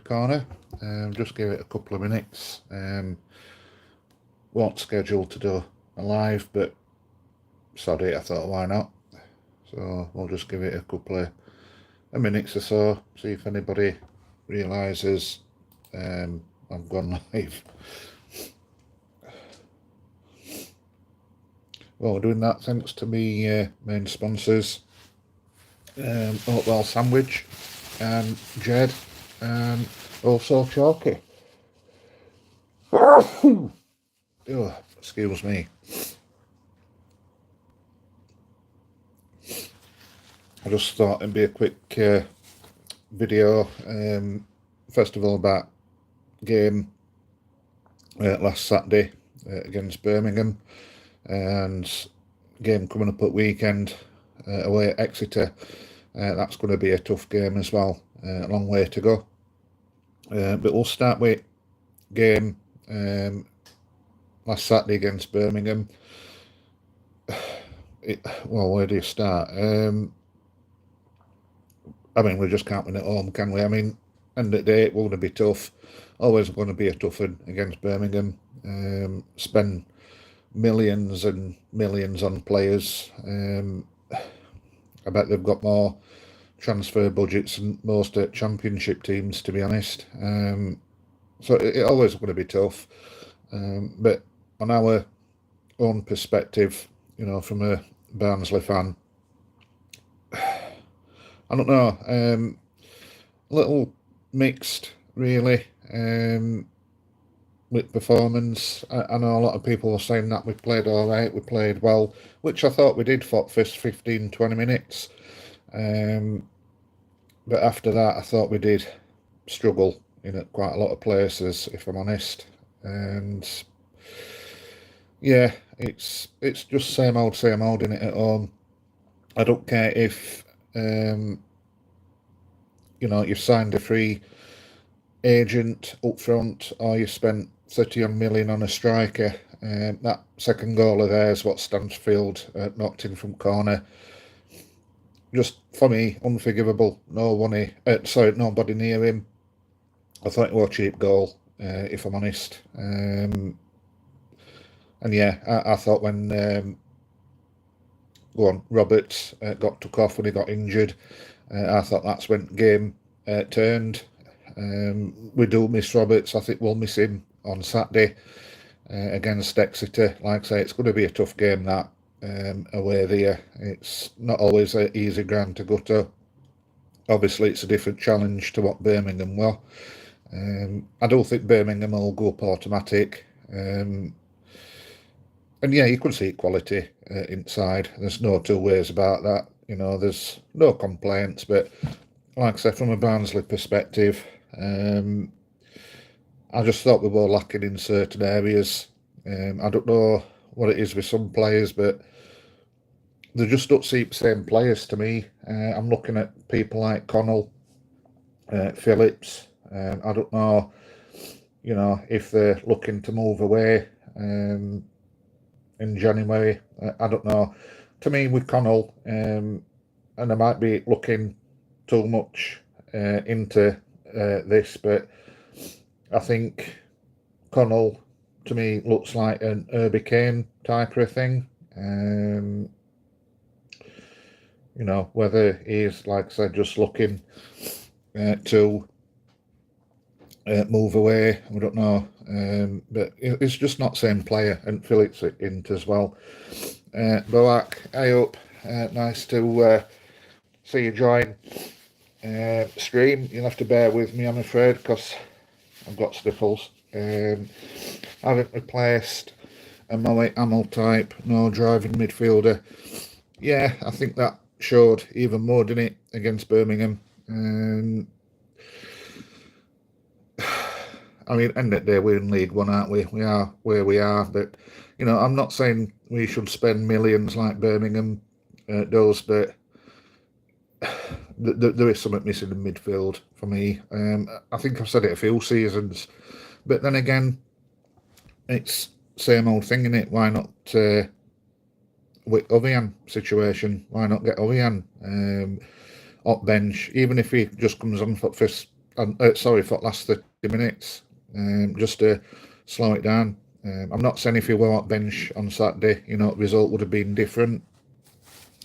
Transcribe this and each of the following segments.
corner. Just give it a couple of minutes. Weren't scheduled to do a live, but sorry, I thought why not. So we'll just give it a couple of minutes or so, see if anybody realises I've gone live. Well, we're doing that thanks to me main sponsors, Oakwell Sandwich, and Jed, and also Chalky. Oh, excuse me. I just thought it'd be a quick video, first of all about game last Saturday against Birmingham, and game coming up at weekend away at Exeter. That's going to be a tough game as well, a long way to go. But we'll start with game last Saturday against Birmingham. Well, where do you start? I mean, we just can't win at home, can we? I mean, end of the day, it will be tough. Always going to be a tough one against Birmingham. Spend millions and millions on players. I bet they've got more transfer budgets than most championship teams, to be honest. So it always going to be tough. But on our own perspective, you know, from a Barnsley fan, I don't know, a little mixed, really, with performance. I know a lot of people were saying that we played all right, we played well, which I thought we did for the first 15, 20 minutes. But after that, I thought we did struggle in quite a lot of places, if I'm honest. And yeah, it's just same old, in it at home. I don't care if you know, you've signed a free agent up front, or you spent 30 million on a striker. That second goal of theirs, what Stansfield knocked in from corner, just for me unforgivable. Nobody near him. I thought it was a cheap goal, if I'm honest. And yeah, I thought when Roberts got took off when he got injured, I thought that's when game turned. We do miss Roberts. I think we'll miss him on Saturday against Exeter. Like I say, it's going to be a tough game, that away there. It's not always an easy ground to go to. Obviously, it's a different challenge to what Birmingham were. I don't think Birmingham will go up automatic. And yeah, you could see quality inside. There's no two ways about that. You know, there's no complaints. But like I said, from a Barnsley perspective, I just thought we were lacking in certain areas. I don't know what it is with some players, but they just don't seem the same players to me. I'm looking at people like Connell, Phillips. I don't know, you know, if they're looking to move away in January. I don't know. To me, with Connell, and I might be looking too much into this, but I think Connell, to me, looks like an Herbie Kane type of thing. You know, whether he's, like I said, just looking to move away, I don't know. But it's just not the same player, and Phillips into as well. Boak, hey up. Nice to see you join stream. You'll have to bear with me, I'm afraid, because I've got sniffles. I haven't replaced a Moe Amel type, no driving midfielder. Yeah, I think that showed even more, didn't it, against Birmingham. I mean, end of the day, we're in League One, aren't we? We are where we are, but, you know, I'm not saying we should spend millions like Birmingham does, but there is something missing in midfield for me. I think I've said it a few seasons, but then again, it's same old thing, innit? Why not with Ovian situation? Why not get Ovian up bench, even if he just comes on for the first sorry, for the last 30 minutes, just to slow it down. I'm not saying if he were on bench on Saturday, the result would have been different.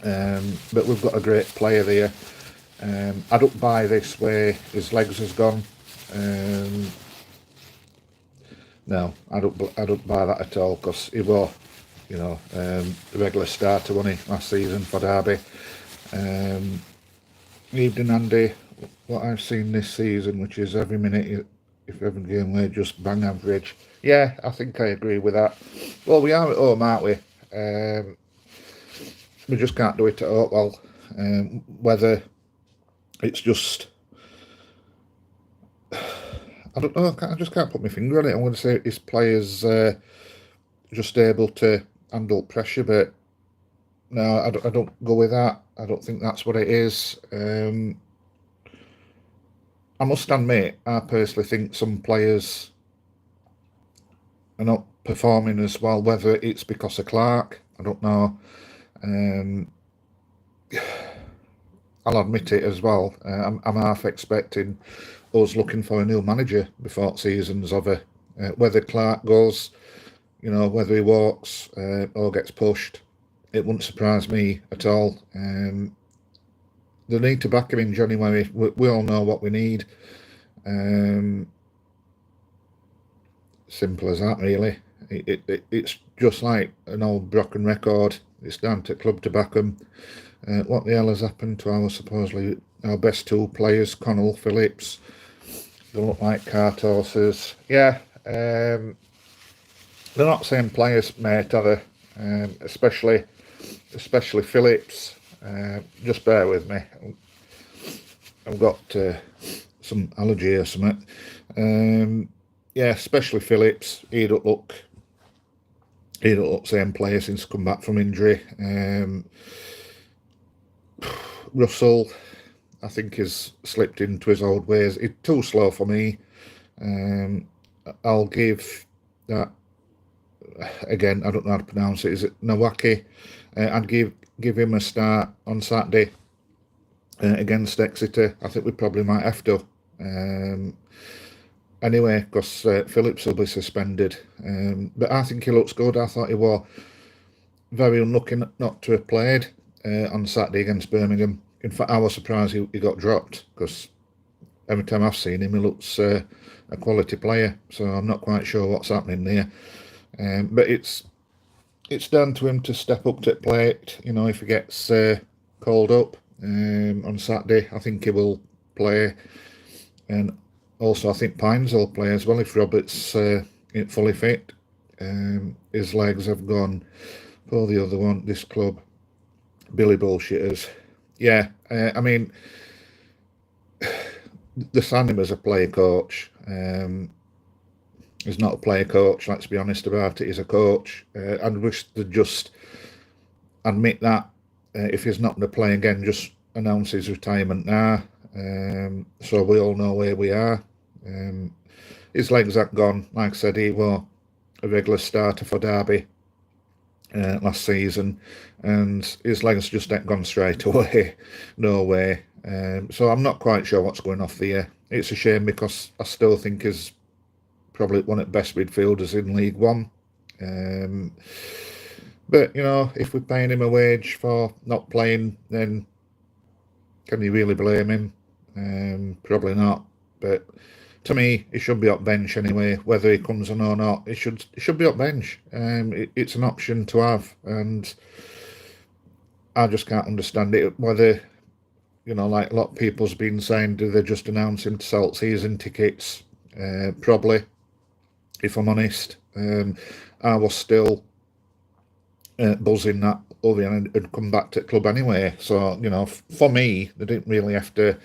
But we've got a great player there. I don't buy this where his legs has gone. No, I don't buy that at all, because he was, the regular starter, wasn't he, last season for Derby. Evening, Andy. What I've seen this season, which is every minute, if every game we're just bang average. Yeah, I think I agree with that. Well, we are at home, aren't we? We just can't do it at Oakwell. Whether it's just, I don't know. I just can't put my finger on it. I'm going to say his players just able to handle pressure, but no, I don't go with that. I don't think that's what it is. I must admit, I personally think some players are not performing as well. Whether it's because of Clark, I don't know. I'll admit it as well. I'm half expecting us looking for a new manager before the season's over. Whether Clark goes, whether he walks or gets pushed, it wouldn't surprise me at all. They need to back him in January. We all know what we need. Simple as that, really. It's just like an old broken record. It's down to club to back them. What the hell has happened to our best two players, Connell, Phillips? They look like cart horses. Yeah, they're not same players, mate, are they? Especially Phillips. Just bear with me. I've got some allergy or something. Yeah, especially Phillips. He don't look same player since come back from injury. Russell, I think, has slipped into his old ways. It's too slow for me. I'll give that, again, I don't know how to pronounce it. Is it Nawaki? I'd give him a start on Saturday against Exeter. I think we probably might have to. Anyway, because Phillips will be suspended. But I think he looks good. I thought he was very unlucky not to have played on Saturday against Birmingham. In fact, I was surprised he got dropped, because every time I've seen him, he looks a quality player. So I'm not quite sure what's happening there. But it's down to him to step up to the plate. If he gets called up on Saturday, I think he will play. And also, I think Pines will play as well if Roberts fully fit. His legs have gone for the other one, this club. Billy bullshitters. Yeah, I mean, they signed him as a player coach. He's not a player coach, let's be honest about it. He's a coach. I wish they'd just admit that. If he's not going to play again, just announce his retirement now. So we all know where we are. His legs are gone. Like I said, he was a regular starter for Derby last season, and his legs just ain't gone straight away. No way. So I'm not quite sure what's going off there. It's a shame, because I still think he's probably one of the best midfielders in League One. But, if we're paying him a wage for not playing, then can you really blame him? Probably not. But to me, he should be up bench anyway. Whether he comes on or not, he should be up bench. It's an option to have, and I just can't understand it. Whether, like a lot of people's been saying, do they just announce him to sell season tickets? Probably, if I'm honest. I was still buzzing that Owen had come back to the club anyway. So, for me, they didn't really have to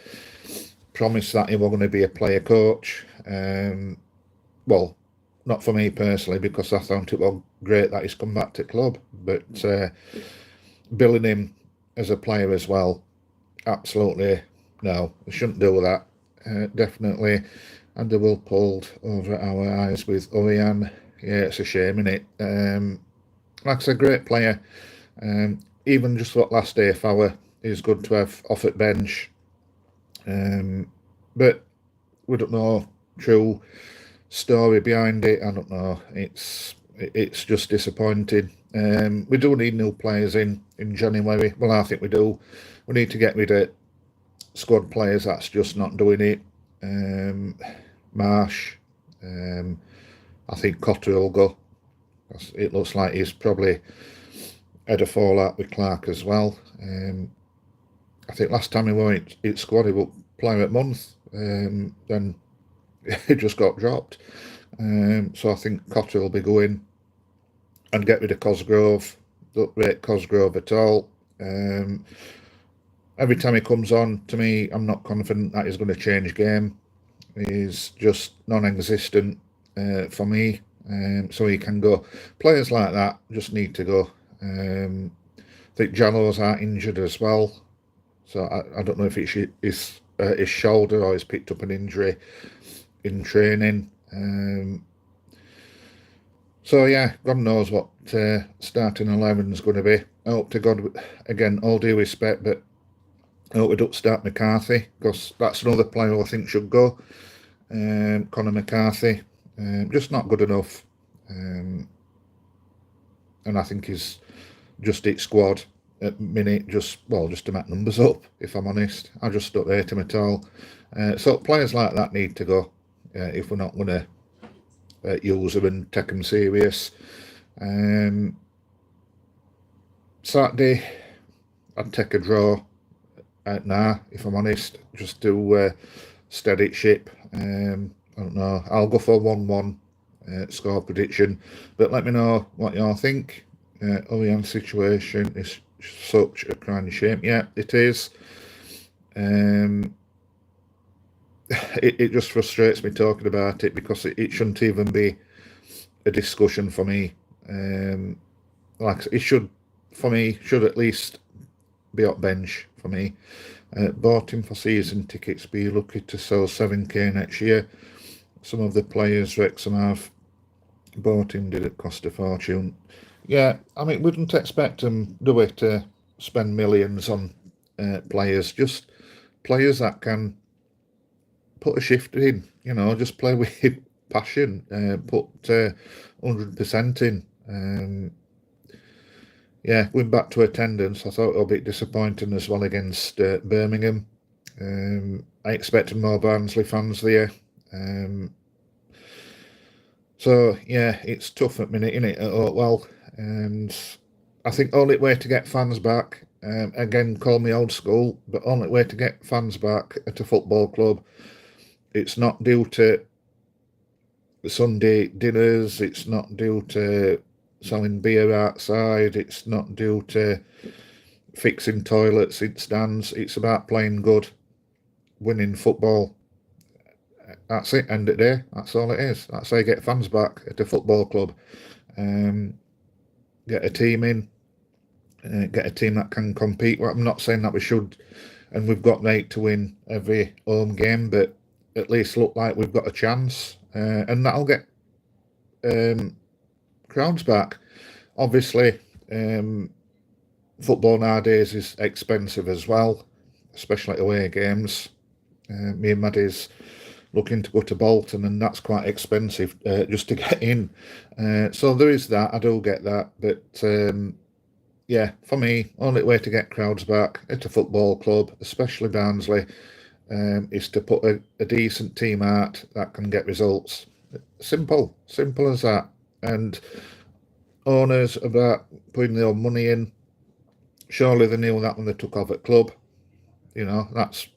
promise that he was going to be a player coach. Well, not for me personally, because I thought it was great that he's come back to the club. But billing him as a player as well, absolutely no. They shouldn't do that. Definitely. And they will pulled over our eyes with Owen. Yeah, it's a shame, innit? Like I said, great player. Even just what last half hour is good to have off at bench. But we don't know true story behind it. I don't know. It's just disappointing. We do need new players in January. Well, I think we do. We need to get rid of squad players that's just not doing it. Marsh. I think Cotter will go. It looks like he's probably had a fallout with Clark as well. I think last time he went it squad, he was player at month. Then he just got dropped. So I think Cotter will be going and get rid of Cosgrove. Don't rate Cosgrove at all. Every time he comes on, to me, I'm not confident that he's going to change game. He's just non-existent for me. So he can go. Players like that just need to go. I think Jallows are injured as well. So I don't know if it's his shoulder or he's picked up an injury in training. So yeah, God knows what starting 11 is going to be. I hope to God, again, all due respect, but I hope we don't start McCarthy, because that's another player I think should go. Conor McCarthy, just not good enough. And I think he's just hit squad at minute, just to make numbers up, if I'm honest. I just don't rate him at all. So players like that need to go if we're not going to use them and take them serious. Saturday, I'd take a draw now, if I'm honest, just to steady ship. I don't know. I'll go for 1-1 score prediction, but let me know what y'all think. Owen's situation is such a crying shame. Yeah, it is. It just frustrates me talking about it, because it shouldn't even be a discussion for me. Like it should, for me, should at least be up bench for me. Bought him for season tickets, be lucky to sell 7k next year. Some of the players Wrexham have bought him did it cost a fortune. Yeah, I mean, we wouldn't expect them, do we, to spend millions on players. Just players that can put a shift in, just play with passion, put 100% in. Yeah, going back to attendance, I thought it was a bit disappointing as well against Birmingham. I expected more Barnsley fans there. So, yeah, it's tough at minute, innit, at Oakwell. And I think only way to get fans back, again, call me old school, but only way to get fans back at a football club, it's not due to Sunday dinners, it's not due to selling beer outside, it's not due to fixing toilets in stands. It's about playing good, winning football. That's it, end of the day. That's all it is. That's how you get fans back at a football club. Get a team in, get a team that can compete. Well, I'm not saying that we should, and we've got right to win every home game, but at least look like we've got a chance, and that'll get crowds back. Obviously, football nowadays is expensive as well, especially away games. Me and Maddie's looking to go to Bolton, and that's quite expensive just to get in. So there is that. I do get that, but yeah, for me, only way to get crowds back at a football club, especially Barnsley, is to put a decent team out that can get results. Simple as that. And owners about putting their own money in, surely they knew that when they took over at club. That's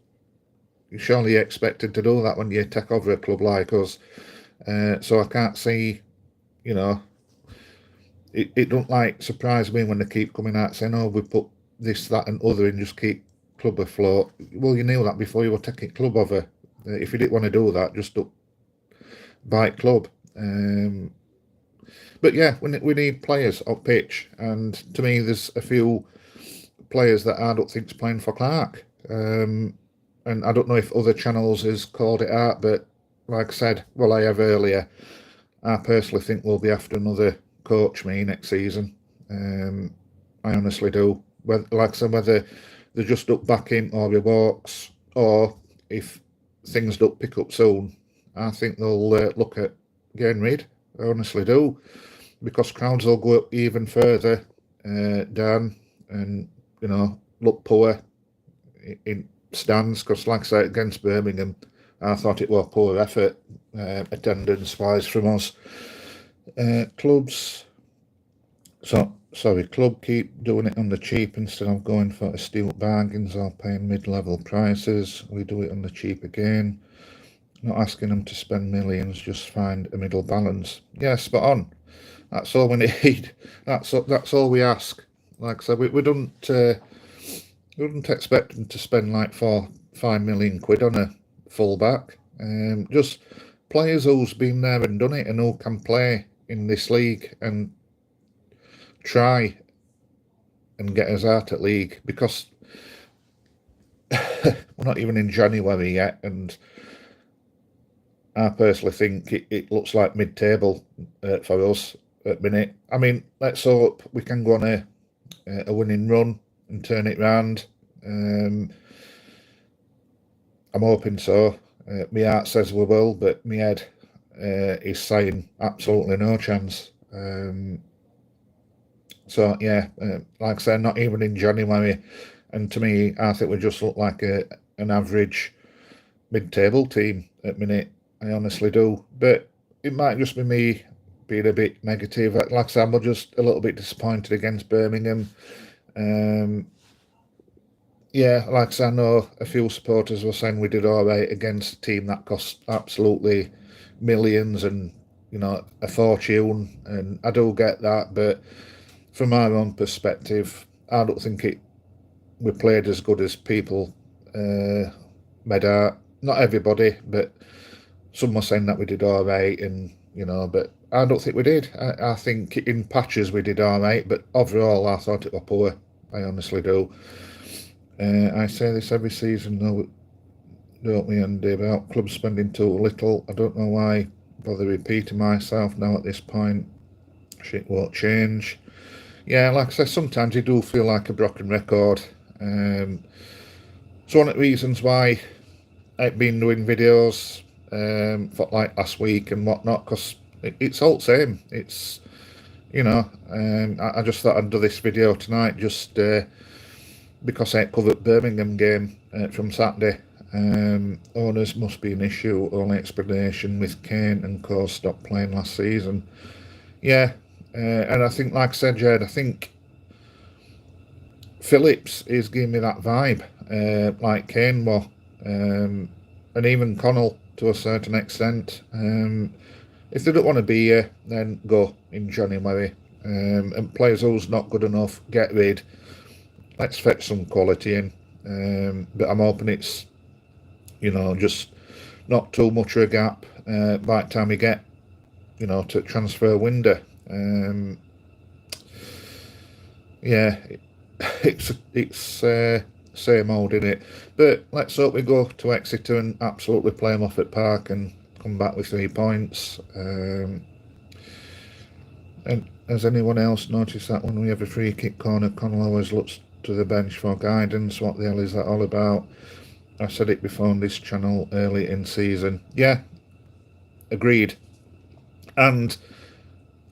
surely expected to do that when you take over a club like us. So I can't see, it don't surprise me when they keep coming out saying, oh, we put this, that and other and just keep club afloat. Well, you knew that before you were taking club over. If you didn't want to do that, just don't buy club. But yeah, we need players on pitch, and to me, there's a few players that I don't think's playing for Clark. And I don't know if other channels has called it out, but like I said, I have earlier, I personally think we'll be after another coach next season. I honestly do. Like I said, whether they just up back him or he walks, or if things don't pick up soon, I think they'll look at getting rid. I honestly do, because crowds will go up even further down, and look poor in stands. Because, like I say, against Birmingham, I thought it was poor effort attendance-wise from us. Club keep doing it on the cheap instead of going for astute bargains or paying mid-level prices. We do it on the cheap again. Not asking them to spend millions, just find a middle balance. Yeah, spot on. That's all we need. That's all we ask. Like I said, we don't expect them to spend like 5 million quid on a fullback. Just players who's been there and done it and who can play in this league and try and get us out at league, because we're not even in January yet, and I personally think it looks like mid-table for us at minute. I mean, let's hope we can go on a winning run and turn it round. I'm hoping so. My heart says we will, but my head is saying absolutely no chance. So yeah, like I said, not even in January, and to me, I think we just look like an average mid-table team at minute. I honestly do, but it might just be me being a bit negative. Like I said, I'm just a little bit disappointed against Birmingham. Yeah, like I said, I know a few supporters were saying we did all right against a team that cost absolutely millions and a fortune, and I do get that, but from my own perspective, I don't think we played as good as people made out. Not everybody, but some were saying that we did all right, and but I don't think we did. I think in patches we did all right, but overall I thought it was poor. I honestly do. I say this every season, though, don't we, Andy, about clubs spending too little. I don't know why bother repeating myself now at this point. Shit won't change. Yeah, like I say, sometimes you do feel like a broken record. It's one of the reasons why I've been doing videos for like last week and whatnot, because it's all the same. It's, I just thought I'd do this video tonight just because I covered Birmingham game from Saturday. Owners must be an issue. Only explanation with Kane and co stopped playing last season. Yeah, and I think, like I said, Jed, I think Phillips is giving me that vibe, like Kane was, and even Connell to a certain extent. If they don't want to be here, then go in January. And players who's not good enough, get rid. Let's fetch some quality in. But I'm hoping it's, just not too much of a gap by the time we get, to transfer window. Yeah, it's same old, isn't it? But let's hope we go to Exeter and absolutely play them off at Park and come back with 3 points. And has anyone else noticed that when we have a free kick corner, Connell always looks to the bench for guidance? What the hell is that all about? I said it before on this channel early in season. Yeah, agreed. And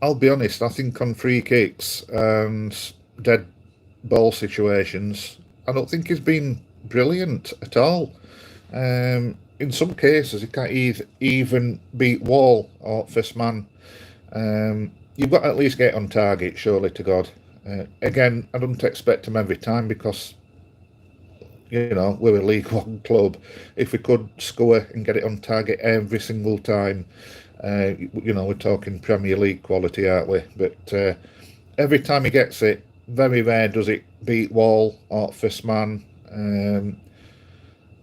I'll be honest, I think on free kicks and dead ball situations, I don't think he's been brilliant at all. In some cases, he can't even beat Wall or first man. You've got to at least get on target, surely to God. Again, I don't expect him every time because, we're a League One club. If we could score and get it on target every single time, we're talking Premier League quality, aren't we? But every time he gets it, very rare does it beat Wall or first man.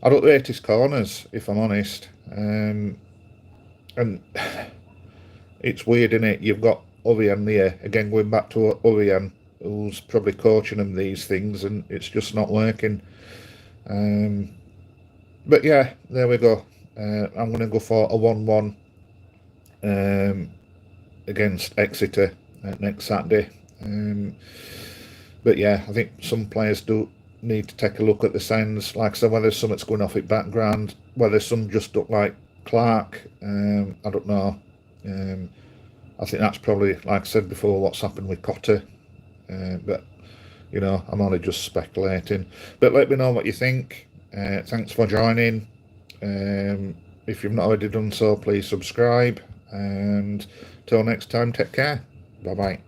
I don't rate his corners, if I'm honest. And it's weird, isn't it? You've got Urian there, again going back to Urian, who's probably coaching him these things, and it's just not working. But yeah, there we go. I'm going to go for a 1-1 against Exeter next Saturday. But yeah, I think some players do need to take a look at the signs. Like I said, whether something's going off in background, whether some just look like Clark, I don't know. I think that's probably, like I said before, what's happened with Cotter. But, you know, I'm only just speculating. But let me know what you think. Thanks for joining. If you've not already done so, please subscribe. And till next time, take care. Bye-bye.